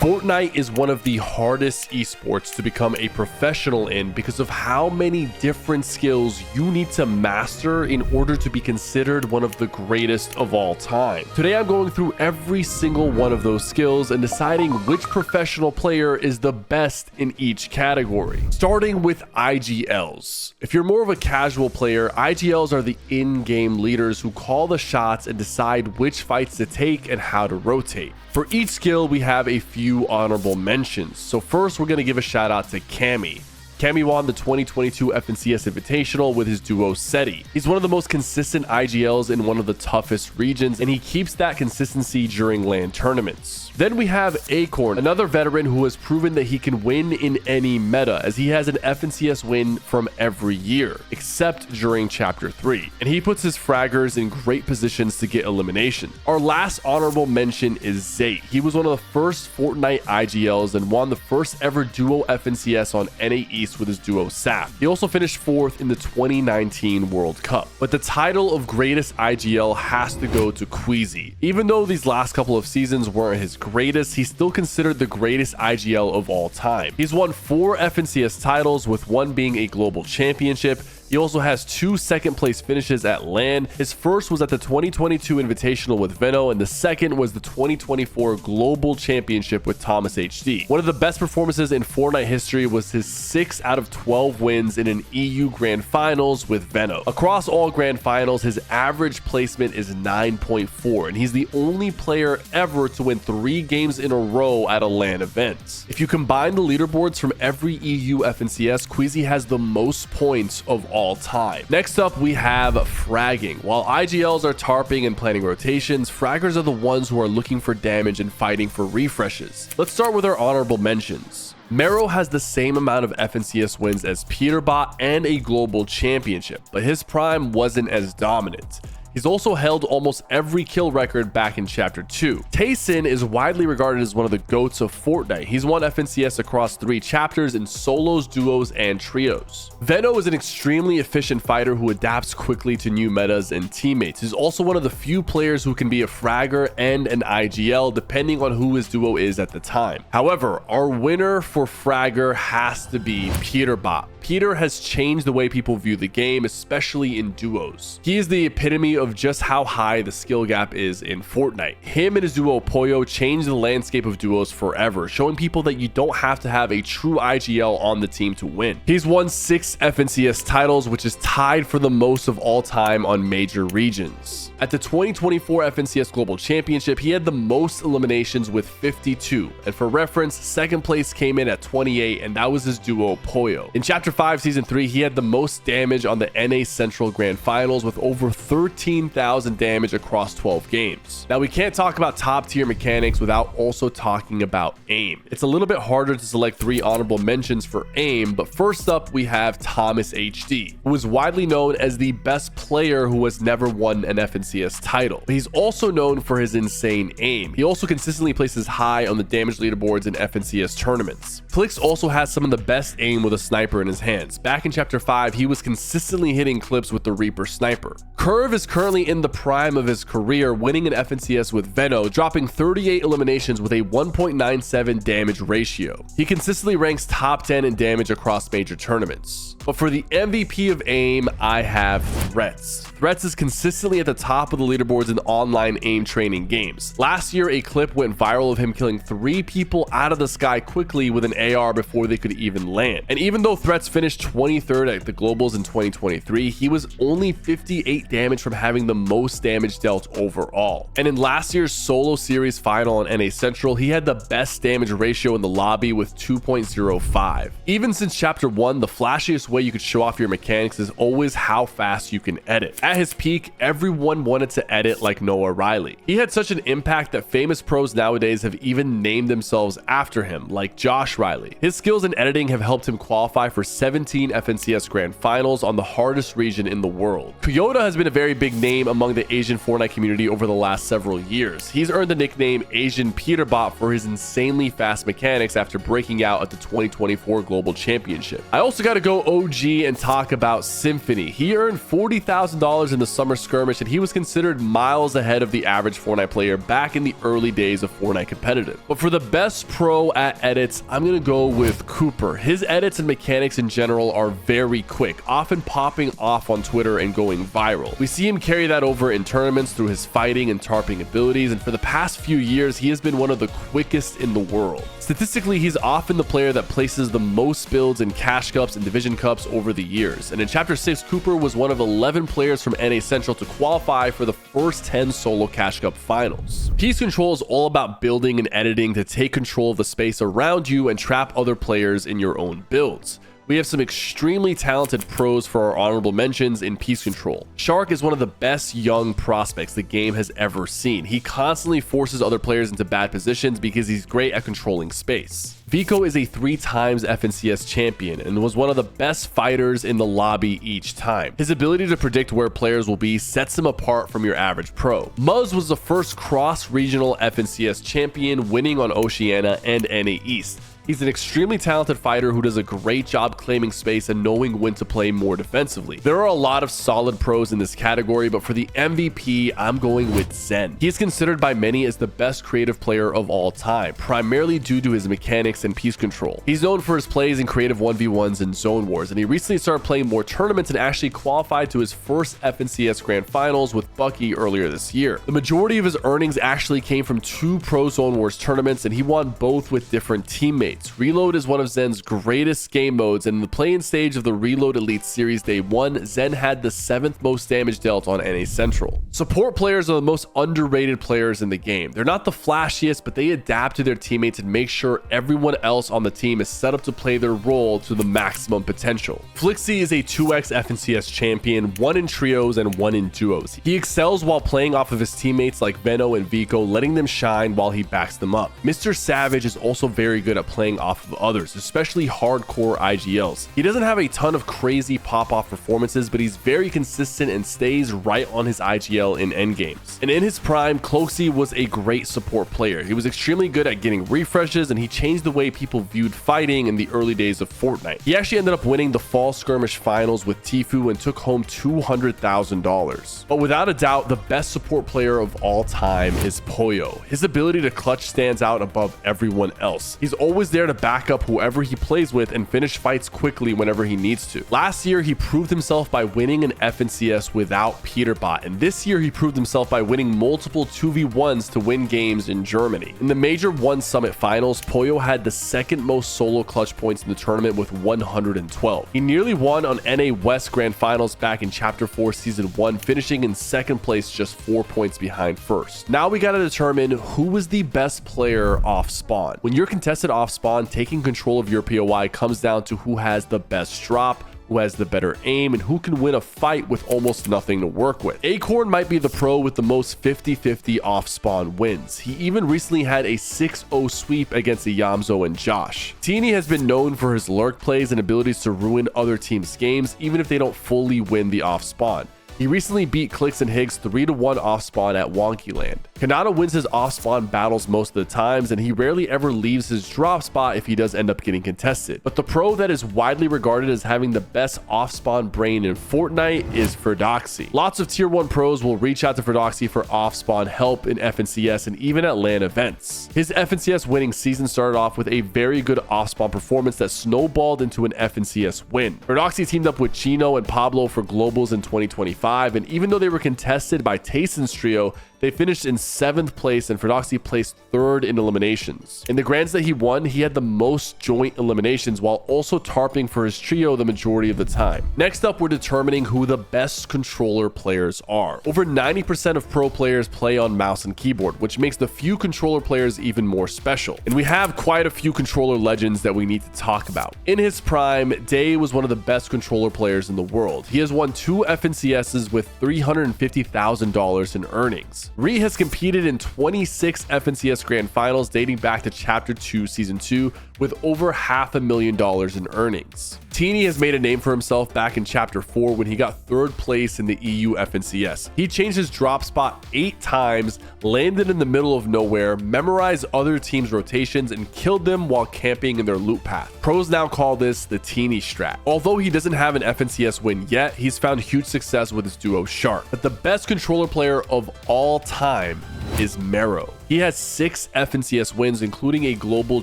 Fortnite is one of the hardest esports to become a professional in because of how many different skills you need to master in order to be considered one of the greatest of all time. Today I'm going through every single one of those skills and deciding which professional player is the best in each category. Starting with IGLs. If you're more of a casual player, IGLs are the in-game leaders who call the shots and decide which fights to take and how to rotate. For each skill, we have a few honorable mentions. So first, we're going to give a shout out to Cammy. Cammy won the 2022 FNCS Invitational with his duo SETI. He's one of the most consistent IGLs in one of the toughest regions, and he keeps that consistency during LAN tournaments. Then we have Acorn, another veteran who has proven that he can win in any meta, as he has an FNCS win from every year, except during Chapter 3. And he puts his fraggers in great positions to get elimination. Our last honorable mention is Zate. He was one of the first Fortnite IGLs and won the first ever duo FNCS on NA East with his duo Sap. He also finished 4th in the 2019 World Cup. But the title of greatest IGL has to go to Queasy. Even though these last couple of seasons weren't his greatest, he's still considered the greatest IGL of all time. He's won 4 FNCS titles, with one being a global championship. He also has 2 second place finishes at LAN. His first was at the 2022 Invitational with Veno, and the second was the 2024 Global Championship with Thomas HD. One of the best performances in Fortnite history was his 6 out of 12 wins in an EU Grand Finals with Veno. Across all Grand Finals, his average placement is 9.4, and he's the only player ever to win 3 games in a row at a LAN event. If you combine the leaderboards from every EU FNCS, Queasy has the most points of all time. Next up, we have fragging. While IGLs are tarping and planning rotations, fraggers are the ones who are looking for damage and fighting for refreshes. Let's start with our honorable mentions. Mero has the same amount of FNCS wins as Peterbot and a global championship, but his prime wasn't as dominant. He's also held almost every kill record back in Chapter 2. Tayson is widely regarded as one of the GOATs of Fortnite. He's won FNCS across 3 chapters in solos, duos, and trios. Veno is an extremely efficient fighter who adapts quickly to new metas and teammates. He's also one of the few players who can be a fragger and an IGL, depending on who his duo is at the time. However, our winner for fragger has to be Peterbot. Peter has changed the way people view the game, especially in duos. He is the epitome of just how high the skill gap is in Fortnite. Him and his duo Poyo changed the landscape of duos forever, showing people that you don't have to have a true IGL on the team to win. He's won 6 FNCS titles, which is tied for the most of all time on major regions. At the 2024 FNCS Global Championship, he had the most eliminations with 52, and for reference, second place came in at 28, and that was his duo Poyo. In Chapter 5 Season 3, he had the most damage on the NA Central Grand Finals with over 13,000 damage across 12 games. Now, we can't talk about top tier mechanics without also talking about aim. It's a little bit harder to select 3 honorable mentions for aim, but first up we have Thomas HD, who is widely known as the best player who has never won an FNCS title. But he's also known for his insane aim. He also consistently places high on the damage leaderboards in FNCS tournaments. Flix also has some of the best aim with a sniper in his hands. Back in Chapter 5, he was consistently hitting clips with the Reaper sniper. Curve is currently in the prime of his career, winning an FNCS with Veno, dropping 38 eliminations with a 1.97 damage ratio. He consistently ranks top 10 in damage across major tournaments. But for the MVP of aim, I have Threats. Threats is consistently at the top of the leaderboards in online aim training games. Last year, a clip went viral of him killing 3 people out of the sky quickly with an AR before they could even land. And even though Threats finished 23rd at the Globals in 2023, he was only 58 damage from having the most damage dealt overall. And in last year's solo series final on NA Central, he had the best damage ratio in the lobby with 2.05. Even since Chapter 1, the flashiest way you could show off your mechanics is always how fast you can edit. At his peak, everyone wanted to edit like Noah Riley. He had such an impact that famous pros nowadays have even named themselves after him, like Josh Riley. His skills in editing have helped him qualify for 17 FNCS Grand Finals on the hardest region in the world. Toyota has been a very big name among the Asian Fortnite community over the last several years. He's earned the nickname Asian Peterbot for his insanely fast mechanics after breaking out at the 2024 Global Championship. I also got to go OG and talk about Symphony. He earned $40,000 in the summer skirmish, and he was considered miles ahead of the average Fortnite player back in the early days of Fortnite competitive. But for the best pro at edits, I'm going to go with Cooper. His edits and mechanics in general are very quick, often popping off on Twitter and going viral. We see him carry that over in tournaments through his fighting and tarping abilities, and for the past few years, he has been one of the quickest in the world. Statistically, he's often the player that places the most builds in Cash Cups and Division Cups over the years. And in Chapter 6, Cooper was one of 11 players from NA Central to qualify for the first 10 solo Cash Cup finals. Piece Control is all about building and editing to take control of the space around you and trap other players in your own builds. We have some extremely talented pros for our honorable mentions in Piece Control. Shark is one of the best young prospects the game has ever seen. He constantly forces other players into bad positions because he's great at controlling space. Vico is a 3-times FNCS champion and was one of the best fighters in the lobby each time. His ability to predict where players will be sets him apart from your average pro. Muzz was the first cross-regional FNCS champion, winning on Oceania and NA East. He's an extremely talented fighter who does a great job claiming space and knowing when to play more defensively. There are a lot of solid pros in this category, but for the MVP, I'm going with Zen. He is considered by many as the best creative player of all time, primarily due to his mechanics and Piece Control. He's known for his plays in creative 1v1s and Zone Wars, and he recently started playing more tournaments and actually qualified to his first FNCS Grand Finals with Bucky earlier this year. The majority of his earnings actually came from 2 Pro Zone Wars tournaments, and he won both with different teammates. Reload is one of Zen's greatest game modes, and in the play-in stage of the Reload Elite Series Day 1, Zen had the 7th most damage dealt on NA Central. Support players are the most underrated players in the game. They're not the flashiest, but they adapt to their teammates and make sure everyone else on the team is set up to play their role to the maximum potential. Flixie is a 2x FNCS champion, 1 in trios and 1 in duos. He excels while playing off of his teammates like Veno and Vico, letting them shine while he backs them up. Mr. Savage is also very good at playing off of others, especially hardcore IGLs. He doesn't have a ton of crazy pop-off performances, but he's very consistent and stays right on his IGL in endgames. And in his prime, Cloxy was a great support player. He was extremely good at getting refreshes, and he changed the way people viewed fighting in the early days of Fortnite. He actually ended up winning the Fall Skirmish Finals with Tfue and took home $200,000. But without a doubt, the best support player of all time is Poyo. His ability to clutch stands out above everyone else. He's always there to back up whoever he plays with and finish fights quickly whenever he needs to. Last year, he proved himself by winning an FNCS without Peterbot, and this year he proved himself by winning multiple 2v1s to win games in Germany. In the Major 1 Summit Finals, Poyo had the 2nd most solo clutch points in the tournament with 112. He nearly won on NA West Grand Finals back in Chapter 4 Season 1, finishing in 2nd place just 4 points behind first. Now we gotta determine who was the best player off spawn. When you're contested off spawn, taking control of your POI comes down to who has the best drop, who has the better aim, and who can win a fight with almost nothing to work with. Acorn might be the pro with the most 50-50 off-spawn wins. He even recently had a 6-0 sweep against Yamzo and Josh. Teeny has been known for his lurk plays and abilities to ruin other teams' games, even if they don't fully win the off-spawn. He recently beat Clicks and Higgs 3-1 off-spawn at Wonkyland. Kanata wins his off-spawn battles most of the times, and he rarely ever leaves his drop spot if he does end up getting contested. But the pro that is widely regarded as having the best off-spawn brain in Fortnite is Ferdoxy. Lots of tier 1 pros will reach out to Ferdoxy for off-spawn help in FNCS and even at LAN events. His FNCS winning season started off with a very good off-spawn performance that snowballed into an FNCS win. Ferdoxy teamed up with Chino and Pablo for Globals in 2025, and even though they were contested by Tayson's trio, they finished in 7th place, and Ferdoxy placed 3rd in eliminations. In the grands that he won, he had the most joint eliminations while also tarping for his trio the majority of the time. Next up, we're determining who the best controller players are. Over 90% of pro players play on mouse and keyboard, which makes the few controller players even more special. And we have quite a few controller legends that we need to talk about. In his prime, Day was one of the best controller players in the world. He has won 2 FNCSs with $350,000 in earnings. Ree has competed in 26 FNCS Grand Finals dating back to Chapter 2 Season 2 with over $500,000 in earnings. Teeny has made a name for himself back in Chapter 4 when he got 3rd place in the EU FNCS. He changed his drop spot 8 times, landed in the middle of nowhere, memorized other teams' rotations, and killed them while camping in their loot path. Pros now call this the Teeny strat. Although he doesn't have an FNCS win yet, he's found huge success with his duo Shark. But the best controller player of all time is Mero. He has 6 FNCS wins, including a global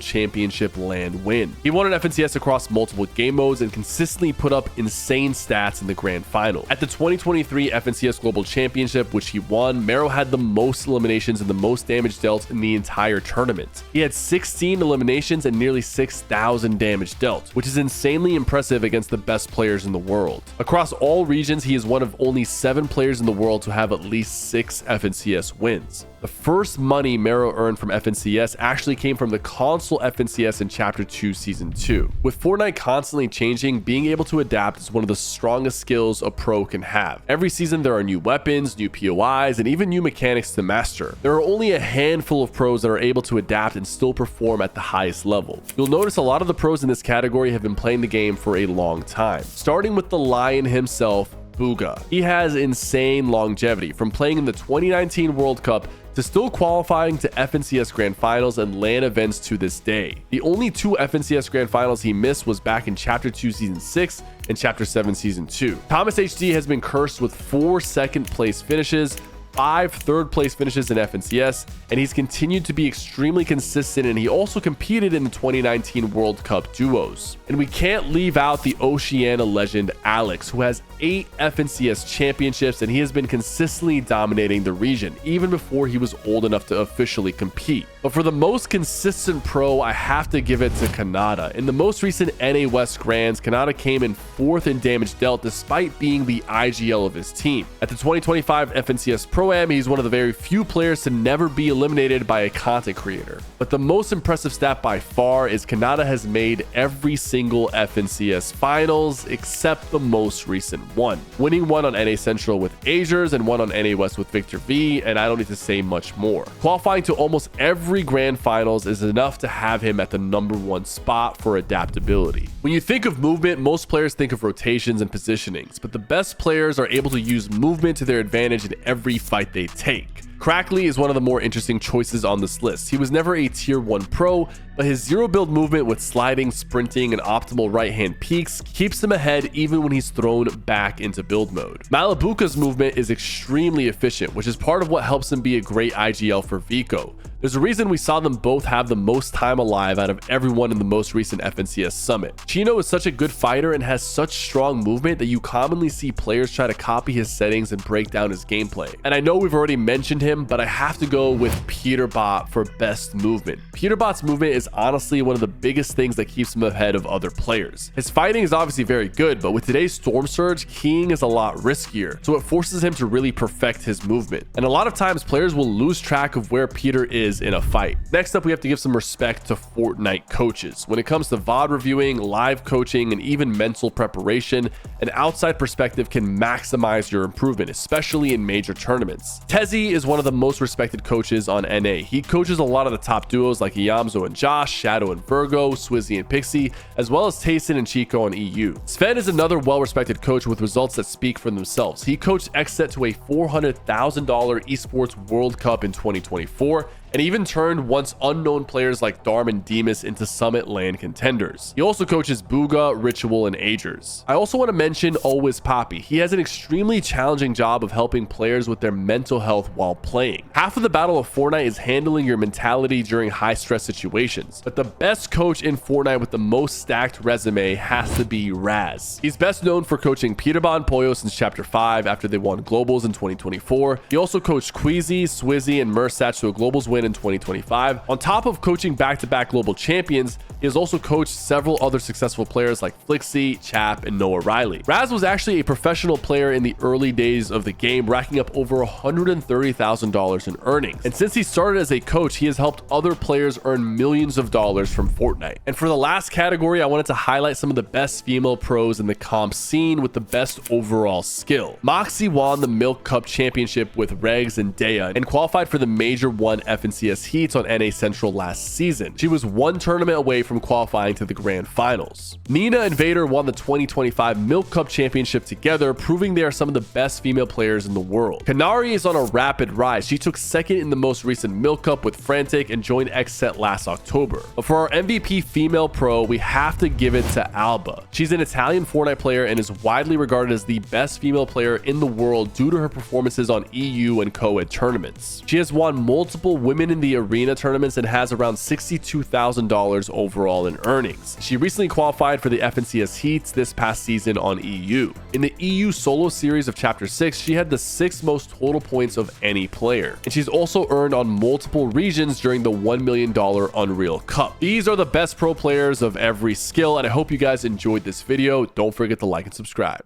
championship land win. He won an FNCS across multiple game modes and consistently put up insane stats in the grand final. At the 2023 FNCS Global Championship, which he won, Mero had the most eliminations and the most damage dealt in the entire tournament. He had 16 eliminations and nearly 6,000 damage dealt, which is insanely impressive against the best players in the world. Across all regions, he is one of only 7 players in the world to have at least 6 FNCS wins. The first money Mero earned from FNCS actually came from the console FNCS in Chapter 2 Season 2. With Fortnite constantly changing, being able to adapt is one of the strongest skills a pro can have. Every season there are new weapons, new POIs, and even new mechanics to master. There are only a handful of pros that are able to adapt and still perform at the highest level. You'll notice a lot of the pros in this category have been playing the game for a long time. Starting with the Lion himself, Bugha. He has insane longevity, from playing in the 2019 World Cup to still qualifying to FNCS Grand Finals and LAN events to this day. The only 2 FNCS Grand Finals he missed was back in Chapter 2 Season 6 and Chapter 7 Season 2. Thomas HD has been cursed with 4 second place finishes, 5 third place finishes in FNCS, and he's continued to be extremely consistent, and he also competed in the 2019 World Cup duos. And we can't leave out the Oceania legend Alex, who has 8 FNCS championships, and he has been consistently dominating the region, even before he was old enough to officially compete. But for the most consistent pro, I have to give it to Kanata. In the most recent NA West Grands, Kanata came in 4th in damage dealt despite being the IGL of his team. At the 2025 FNCS Pro-Am, he's one of the very few players to never be eliminated by a content creator. But the most impressive stat by far is Kanata has made every single FNCS finals except the most recent one, winning one on NA Central with Azures and one on NA West with Victor V, and I don't need to say much more. Qualifying to almost every grand finals is enough to have him at the #1 spot for adaptability. When you think of movement, most players think of rotations and positionings, but the best players are able to use movement to their advantage in every fight they take. Crackley is one of the more interesting choices on this list. He was never a tier 1 pro, but his zero build movement with sliding, sprinting, and optimal right hand peaks keeps him ahead even when he's thrown back into build mode. Malabuka's movement is extremely efficient, which is part of what helps him be a great IGL for Vico. There's a reason we saw them both have the most time alive out of everyone in the most recent FNCS Summit. Chino is such a good fighter and has such strong movement that you commonly see players try to copy his settings and break down his gameplay. And I know we've already mentioned him, but I have to go with Peterbot for best movement. Peterbot's movement is honestly one of the biggest things that keeps him ahead of other players. His fighting is obviously very good, but with today's Storm Surge, keying is a lot riskier, so it forces him to really perfect his movement. And a lot of times players will lose track of where Peter is in a fight. Next up, we have to give some respect to Fortnite coaches. When it comes to VOD reviewing, live coaching, and even mental preparation, an outside perspective can maximize your improvement, especially in major tournaments. Tezzy is one of the most respected coaches on NA. He coaches a lot of the top duos like Iyamzo and Josh, Shadow and Virgo, Swizzy and Pixie, as well as Tayson and Chico on EU. Sven is another well-respected coach with results that speak for themselves. He coached XSET to a $400,000 esports World Cup in 2024, and even turned once unknown players like Darm and Demas into Summit LAN contenders. He also coaches Bugha, Ritual, and Agers. I also want to mention Always Poppy. He has an extremely challenging job of helping players with their mental health while playing. Half of the battle of Fortnite is handling your mentality during high-stress situations, but the best coach in Fortnite with the most stacked resume has to be Raz. He's best known for coaching Peterbot and Pollo since Chapter 5 after they won Globals in 2024. He also coached Queasy, Swizzy, and Mersatch to a Globals win in 2025. On top of coaching back-to-back global champions, he has also coached several other successful players like Flixie, Chap, and Noah Riley. Raz was actually a professional player in the early days of the game, racking up over $130,000 in earnings. And since he started as a coach, he has helped other players earn millions of dollars from Fortnite. And for the last category, I wanted to highlight some of the best female pros in the comp scene with the best overall skill. Moxie won the Milk Cup Championship with Regs and Dea and qualified for the Major 1 FNCS FNCS Heats on NA Central last season. She was one tournament away from qualifying to the grand finals. Nina and Vader won the 2025 Milk Cup Championship together, proving they are some of the best female players in the world. Kanari is on a rapid rise. She took second in the most recent Milk Cup with Frantic and joined Xset last October. But for our MVP female pro, we have to give it to Alba. She's an Italian Fortnite player and is widely regarded as the best female player in the world due to her performances on EU and co-ed tournaments. She has won multiple Women in the Arena tournaments and has around $62,000 overall in earnings. She recently qualified for the FNCS Heats this past season on EU. In the EU solo series of Chapter 6, she had the 6th most total points of any player. And she's also earned on multiple regions during the $1 million Unreal Cup. These are the best pro players of every skill, and I hope you guys enjoyed this video. Don't forget to like and subscribe.